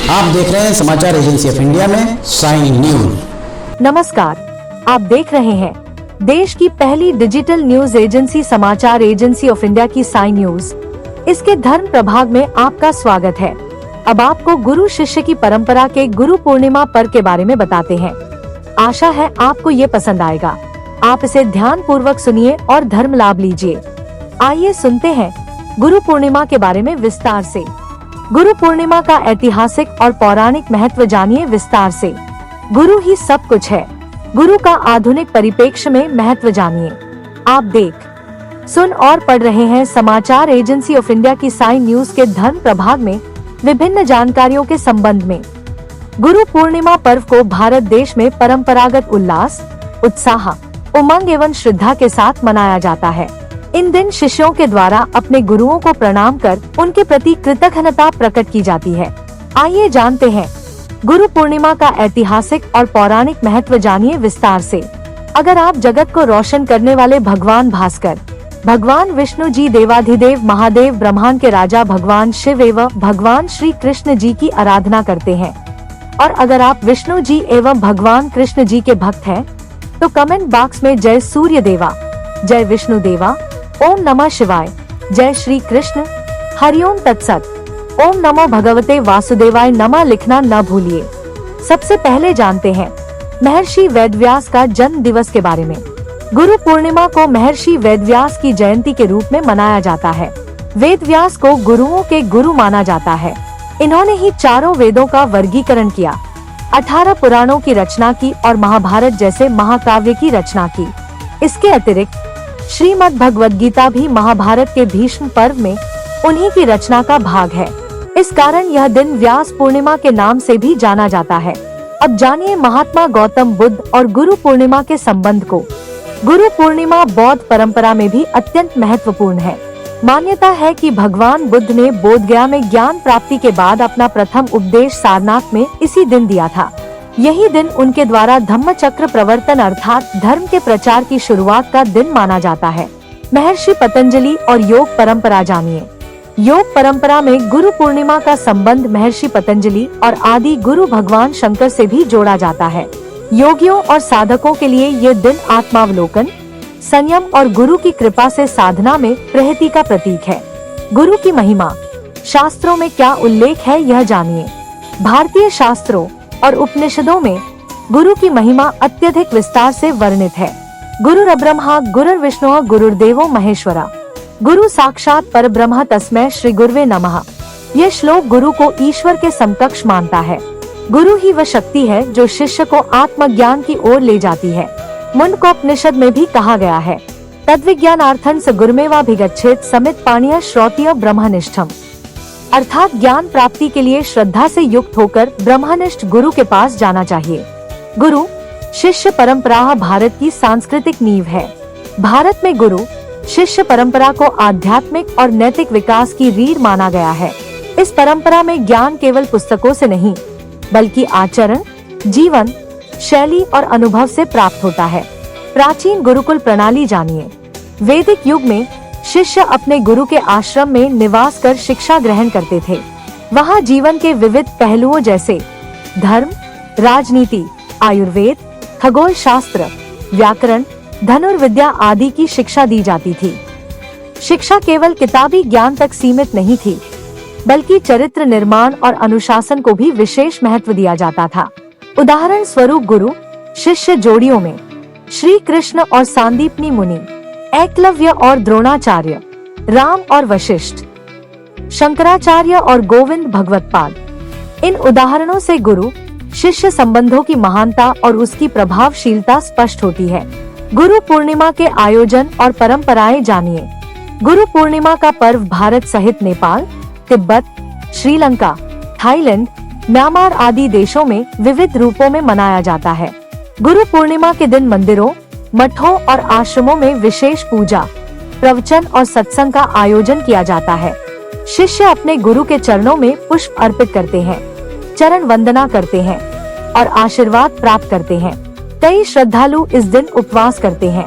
आप देख रहे हैं समाचार एजेंसी ऑफ इंडिया में साइन न्यूज। नमस्कार, आप देख रहे हैं देश की पहली डिजिटल न्यूज एजेंसी समाचार एजेंसी ऑफ इंडिया की साइन न्यूज। इसके धर्म प्रभाग में आपका स्वागत है। अब आपको गुरु शिष्य की परंपरा के गुरु पूर्णिमा पर्व के बारे में बताते हैं। आशा है आपको ये पसंद आएगा। आप इसे ध्यान पूर्वक सुनिए और धर्म लाभ लीजिए। आइए सुनते हैं गुरु पूर्णिमा के बारे में विस्तार से। गुरु पूर्णिमा का ऐतिहासिक और पौराणिक महत्व जानिए विस्तार से। गुरु ही सब कुछ है। गुरु का आधुनिक परिप्रेक्ष्य में महत्व जानिए। आप देख, सुन और पढ़ रहे हैं समाचार एजेंसी ऑफ इंडिया की साइन न्यूज के धर्म प्रभाग में विभिन्न जानकारियों के संबंध में। गुरु पूर्णिमा पर्व को भारत देश में परंपरागत उल्लास, उत्साह, उमंग एवं श्रद्धा के साथ मनाया जाता है। इन दिन शिष्यों के द्वारा अपने गुरुओं को प्रणाम कर उनके प्रति कृतज्ञता प्रकट की जाती है। आइए जानते हैं गुरु पूर्णिमा का ऐतिहासिक और पौराणिक महत्व जानिए विस्तार से। अगर आप जगत को रोशन करने वाले भगवान भास्कर, भगवान विष्णु जी, देवाधिदेव महादेव, ब्रह्मांड के राजा भगवान शिव एवं भगवान श्री कृष्ण जी की आराधना करते हैं, और अगर आप विष्णु जी एवं भगवान कृष्ण जी के भक्त हैं, तो कमेंट बॉक्स में जय सूर्य देवा, जय विष्णु देवा, ओम नमः शिवाय, जय श्री कृष्ण, हरिओम तत्सत, ओम नमो भगवते वासुदेवाय नमः लिखना न भूलिए। सबसे पहले जानते हैं महर्षि वेदव्यास का जन्म दिवस के बारे में। गुरु पूर्णिमा को महर्षि वेदव्यास की जयंती के रूप में मनाया जाता है। वेदव्यास को गुरुओं के गुरु माना जाता है। इन्होंने ही चारों वेदों का वर्गीकरण किया, 18 पुराणों की रचना की और महाभारत जैसे महाकाव्य की रचना की। इसके अतिरिक्त श्रीमद् भगवद गीता भी महाभारत के भीष्म पर्व में उन्हीं की रचना का भाग है। इस कारण यह दिन व्यास पूर्णिमा के नाम से भी जाना जाता है। अब जानिए महात्मा गौतम बुद्ध और गुरु पूर्णिमा के संबंध को। गुरु पूर्णिमा बौद्ध परंपरा में भी अत्यंत महत्वपूर्ण है। मान्यता है कि भगवान बुद्ध ने बोधगया में ज्ञान प्राप्ति के बाद अपना प्रथम उपदेश सारनाथ में इसी दिन दिया था। यही दिन उनके द्वारा धम्म चक्र प्रवर्तन अर्थात धर्म के प्रचार की शुरुआत का दिन माना जाता है। महर्षि पतंजलि और योग परंपरा जानिए। योग परंपरा में गुरु पूर्णिमा का संबंध महर्षि पतंजलि और आदि गुरु भगवान शंकर से भी जोड़ा जाता है। योगियों और साधकों के लिए ये दिन आत्मावलोकन, संयम और गुरु की कृपा से साधना में प्रगति का प्रतीक है। गुरु की महिमा, शास्त्रों में क्या उल्लेख है यह जानिए। भारतीय शास्त्रों और उपनिषदों में गुरु की महिमा अत्यधिक विस्तार से वर्णित है। गुरुर्ब्रह्मा गुरुर्विष्णु गुरुर्देवो महेश्वरा, गुरु साक्षात परब्रह्म तस्मै श्री गुरुवे नमः। यह श्लोक गुरु को ईश्वर के समकक्ष मानता है। गुरु ही वह शक्ति है जो शिष्य को आत्मज्ञान की ओर ले जाती है। मुंडकोपनिषद में भी कहा गया है, तद्विज्ञानार्थं स गुरुमेवाभिगच्छेत् समित पाणिय श्रोत्रिय ब्रह्मनिष्ठम्, अर्थात ज्ञान प्राप्ति के लिए श्रद्धा से युक्त होकर ब्रह्मनिष्ठ गुरु के पास जाना चाहिए। गुरु शिष्य परंपरा भारत की सांस्कृतिक नींव है। भारत में गुरु शिष्य परंपरा को आध्यात्मिक और नैतिक विकास की रीढ़ माना गया है। इस परंपरा में ज्ञान केवल पुस्तकों से नहीं, बल्कि आचरण, जीवन शैली और अनुभव से प्राप्त होता है। प्राचीन गुरुकुल प्रणाली जानिए। वैदिक युग में शिष्य अपने गुरु के आश्रम में निवास कर शिक्षा ग्रहण करते थे। वहाँ जीवन के विविध पहलुओं जैसे धर्म, राजनीति, आयुर्वेद, खगोल शास्त्र, व्याकरण, धनुर्विद्या आदि की शिक्षा दी जाती थी। शिक्षा केवल किताबी ज्ञान तक सीमित नहीं थी, बल्कि चरित्र निर्माण और अनुशासन को भी विशेष महत्व दिया जाता था। उदाहरण स्वरूप गुरु शिष्य जोड़ियों में श्री कृष्ण और सांदीपनी मुनि, एकलव्य और द्रोणाचार्य, राम और वशिष्ठ, शंकराचार्य और गोविंद भगवत्पाद। इन उदाहरणों से गुरु शिष्य संबंधों की महानता और उसकी प्रभावशीलता स्पष्ट होती है। गुरु पूर्णिमा के आयोजन और परंपराएं जानिए। गुरु पूर्णिमा का पर्व भारत सहित नेपाल, तिब्बत, श्रीलंका, थाईलैंड, म्यांमार आदि देशों में विविध रूपों में मनाया जाता है। गुरु पूर्णिमा के दिन मंदिरों, मठों और आश्रमों में विशेष पूजा, प्रवचन और सत्संग का आयोजन किया जाता है। शिष्य अपने गुरु के चरणों में पुष्प अर्पित करते हैं, चरण वंदना करते हैं और आशीर्वाद प्राप्त करते हैं। कई श्रद्धालु इस दिन उपवास करते हैं।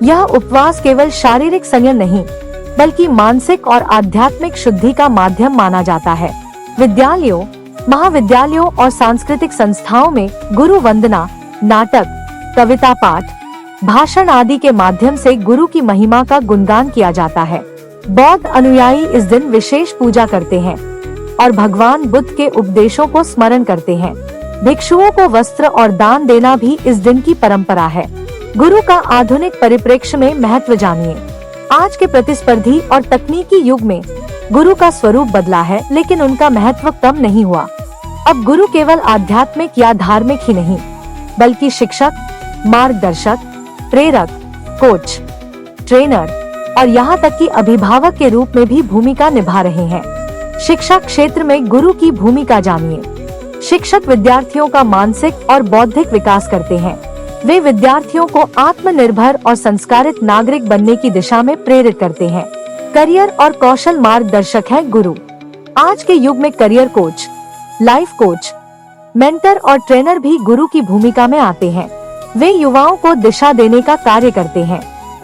यह उपवास केवल शारीरिक संयम नहीं, बल्कि मानसिक और आध्यात्मिक शुद्धि का माध्यम माना जाता है। विद्यालयों, महाविद्यालयों और सांस्कृतिक संस्थाओं में गुरु वंदना, नाटक, कविता पाठ, भाषण आदि के माध्यम से गुरु की महिमा का गुणगान किया जाता है। बौद्ध अनुयायी इस दिन विशेष पूजा करते हैं और भगवान बुद्ध के उपदेशों को स्मरण करते हैं। भिक्षुओं को वस्त्र और दान देना भी इस दिन की परंपरा है। गुरु का आधुनिक परिप्रेक्ष्य में महत्व जानिए। आज के प्रतिस्पर्धी और तकनीकी युग में गुरु का स्वरूप बदला है, लेकिन उनका महत्व कम नहीं हुआ। अब गुरु केवल आध्यात्मिक या धार्मिक ही नहीं, बल्कि शिक्षक, मार्गदर्शक, प्रेरक, कोच, ट्रेनर और यहाँ तक कि अभिभावक के रूप में भी भूमिका निभा रहे हैं। शिक्षा क्षेत्र में गुरु की भूमिका जानिए। शिक्षक विद्यार्थियों का मानसिक और बौद्धिक विकास करते हैं। वे विद्यार्थियों को आत्मनिर्भर और संस्कारित नागरिक बनने की दिशा में प्रेरित करते हैं। करियर और कौशल मार्गदर्शक है गुरु। आज के युग में career coach, life coach, mentor और ट्रेनर भी गुरु की भूमिका में आते हैं। वे युवाओं को दिशा देने का कार्य करते हैं।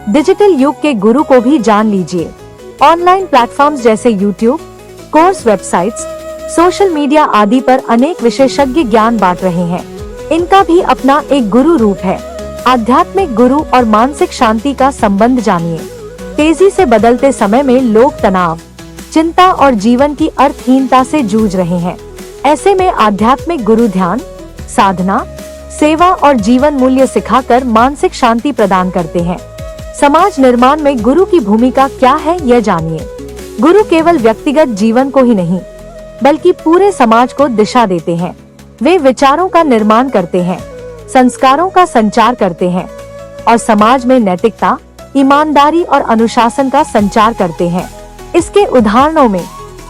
डिजिटल युग के गुरु को भी जान लीजिए। ऑनलाइन प्लेटफॉर्म्स जैसे YouTube, course websites, social media आदि पर अनेक विशेषज्ञ ज्ञान बांट रहे हैं। इनका भी अपना एक गुरु रूप है। आध्यात्मिक गुरु और मानसिक शांति का संबंध जानिए। तेजी से बदलते समय में लोग तनाव, चिंता और जीवन की अर्थहीनता से जूझ रहे हैं। ऐसे में आध्यात्मिक गुरु ध्यान, साधना, सेवा और जीवन मूल्य सिखाकर मानसिक शांति प्रदान करते हैं। समाज निर्माण में गुरु की भूमिका क्या है, यह जानिए। गुरु केवल व्यक्तिगत जीवन को ही नहीं, बल्कि पूरे समाज को दिशा देते हैं। वे विचारों का निर्माण करते हैं, संस्कारों का संचार करते हैं और समाज में नैतिकता, ईमानदारी और अनुशासन का संचार करते हैं। इसके उदाहरणों में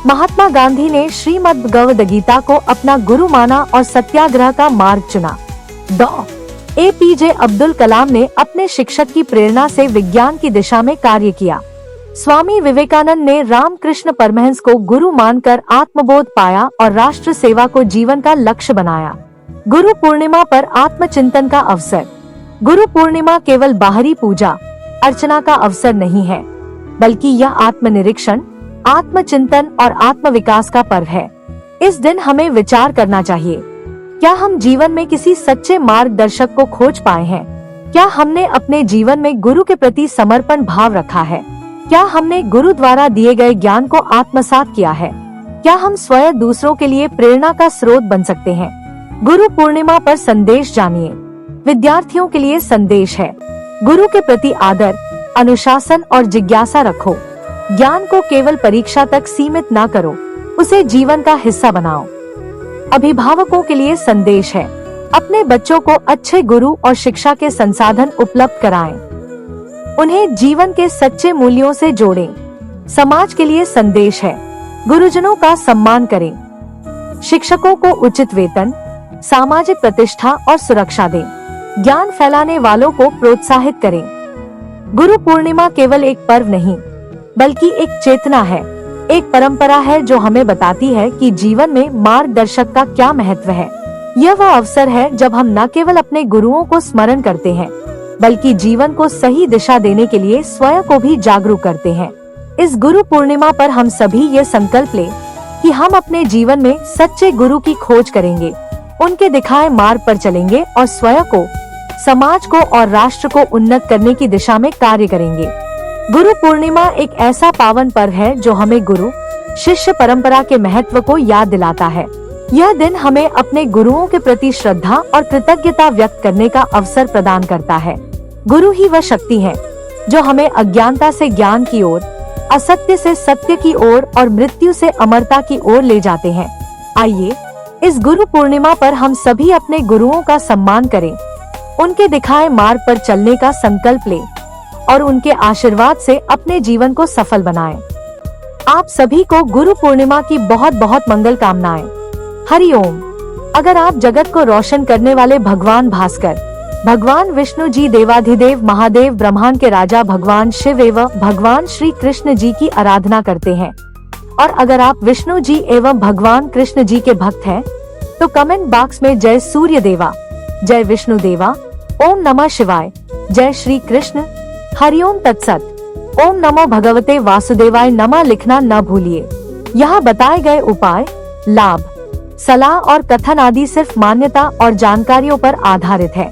महात्मा गांधी ने श्रीमद् भगवद गीता को अपना गुरु माना और सत्याग्रह का मार्ग चुना। डॉ. APJ अब्दुल कलाम ने अपने शिक्षक की प्रेरणा से विज्ञान की दिशा में कार्य किया। स्वामी विवेकानंद ने रामकृष्ण परमहंस को गुरु मानकर आत्मबोध पाया और राष्ट्र सेवा को जीवन का लक्ष्य बनाया। गुरु पूर्णिमा पर आत्मचिंतन का अवसर। गुरु पूर्णिमा केवल बाहरी पूजा अर्चना का अवसर नहीं है, बल्कि यह आत्मनिरीक्षण, आत्मचिंतन और आत्मविकास का पर्व है। इस दिन हमें विचार करना चाहिए, क्या हम जीवन में किसी सच्चे मार्गदर्शक को खोज पाए हैं? क्या हमने अपने जीवन में गुरु के प्रति समर्पण भाव रखा है? क्या हमने गुरु द्वारा दिए गए ज्ञान को आत्मसात किया है? क्या हम स्वयं दूसरों के लिए प्रेरणा का स्रोत बन सकते हैं? गुरु पूर्णिमा पर संदेश जानिए। विद्यार्थियों के लिए संदेश है, गुरु के प्रति आदर, अनुशासन और जिज्ञासा रखो। ज्ञान को केवल परीक्षा तक सीमित ना करो, उसे जीवन का हिस्सा बनाओ। अभिभावकों के लिए संदेश है, अपने बच्चों को अच्छे गुरु और शिक्षा के संसाधन उपलब्ध कराएं। उन्हें जीवन के सच्चे मूल्यों से जोड़ें। समाज के लिए संदेश है, गुरुजनों का सम्मान करें। शिक्षकों को उचित वेतन, सामाजिक प्रतिष्ठा और सुरक्षा दें। ज्ञान फैलाने वालों को प्रोत्साहित करें। गुरु पूर्णिमा केवल एक पर्व नहीं, बल्कि एक चेतना है, एक परंपरा है जो हमें बताती है कि जीवन में मार्गदर्शक का क्या महत्व है। यह वह अवसर है जब हम न केवल अपने गुरुओं को स्मरण करते हैं, बल्कि जीवन को सही दिशा देने के लिए स्वयं को भी जागरूक करते हैं। इस गुरु पूर्णिमा पर हम सभी ये संकल्प लें कि हम अपने जीवन में सच्चे गुरु की खोज करेंगे, उनके दिखाए मार्ग पर चलेंगे और स्वयं को, समाज को और राष्ट्र को उन्नत करने की दिशा में कार्य करेंगे। गुरु पूर्णिमा एक ऐसा पावन पर्व है जो हमें गुरु शिष्य परंपरा के महत्व को याद दिलाता है। यह दिन हमें अपने गुरुओं के प्रति श्रद्धा और कृतज्ञता व्यक्त करने का अवसर प्रदान करता है। गुरु ही वह शक्ति है जो हमें अज्ञानता से ज्ञान की ओर, असत्य से सत्य की ओर और मृत्यु से अमरता की ओर ले जाते हैं। आइए इस गुरु पूर्णिमा पर हम सभी अपने गुरुओं का सम्मान करें, उनके दिखाए मार्ग पर चलने का संकल्प लें और उनके आशीर्वाद से अपने जीवन को सफल बनाएं। आप सभी को गुरु पूर्णिमा की बहुत बहुत मंगल कामनाएं। हरि ओम। अगर आप जगत को रोशन करने वाले भगवान भास्कर, भगवान विष्णु जी, देवाधिदेव महादेव, ब्रह्मांड के राजा भगवान शिव एवं भगवान श्री कृष्ण जी की आराधना करते हैं, और अगर आप विष्णु जी एवं भगवान कृष्ण जी के भक्त हैं, तो कमेंट बॉक्स में जय सूर्य देवा, जय विष्णु देवा, ओम नमः शिवाय, जय श्री कृष्ण, हरिओम तत्सत, ओम नमो भगवते वासुदेवाय नमः लिखना न भूलिए। यहाँ बताए गए उपाय, लाभ, सलाह और कथन आदि सिर्फ मान्यता और जानकारियों पर आधारित है।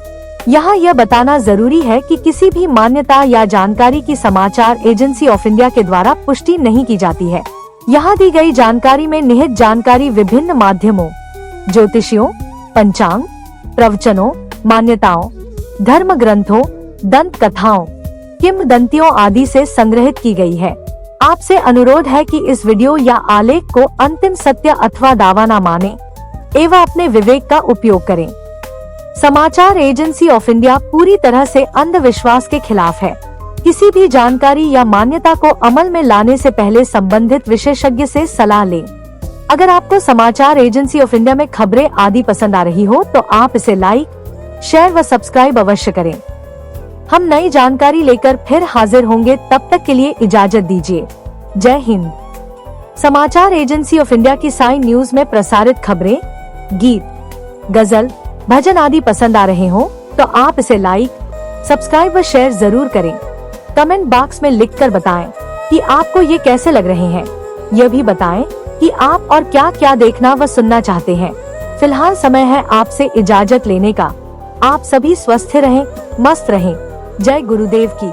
यहाँ यह बताना जरूरी है कि किसी भी मान्यता या जानकारी की समाचार एजेंसी ऑफ इंडिया के द्वारा पुष्टि नहीं की जाती है। यहाँ दी गई जानकारी में निहित जानकारी विभिन्न माध्यमों, ज्योतिषियों, पंचांग, प्रवचनों, मान्यताओं, धर्म ग्रंथों, दंत कथाओं, किंवदंतियों आदि से संग्रहित की गई है। आपसे अनुरोध है कि इस वीडियो या आलेख को अंतिम सत्य अथवा दावा न माने एवं अपने विवेक का उपयोग करें। समाचार एजेंसी ऑफ इंडिया पूरी तरह से अंधविश्वास के खिलाफ है। किसी भी जानकारी या मान्यता को अमल में लाने से पहले संबंधित विशेषज्ञ से सलाह लें। अगर आपको समाचार एजेंसी ऑफ इंडिया में खबरें आदि पसंद आ रही हो तो आप इसे लाइक, शेयर व सब्सक्राइब अवश्य करें। हम नई जानकारी लेकर फिर हाजिर होंगे, तब तक के लिए इजाजत दीजिए। जय हिंद। समाचार एजेंसी ऑफ इंडिया की साई न्यूज में प्रसारित खबरें, गीत, गजल, भजन आदि पसंद आ रहे हो तो आप इसे लाइक, सब्सक्राइब व शेयर जरूर करें। कमेंट बॉक्स में लिखकर बताएं कि आपको ये कैसे लग रहे हैं। यह भी बताएं कि आप और क्या क्या देखना व सुनना चाहते हैं। फिलहाल समय है आपसे इजाजत लेने का। आप सभी स्वस्थ रहें, मस्त रहें। जय गुरुदेव की।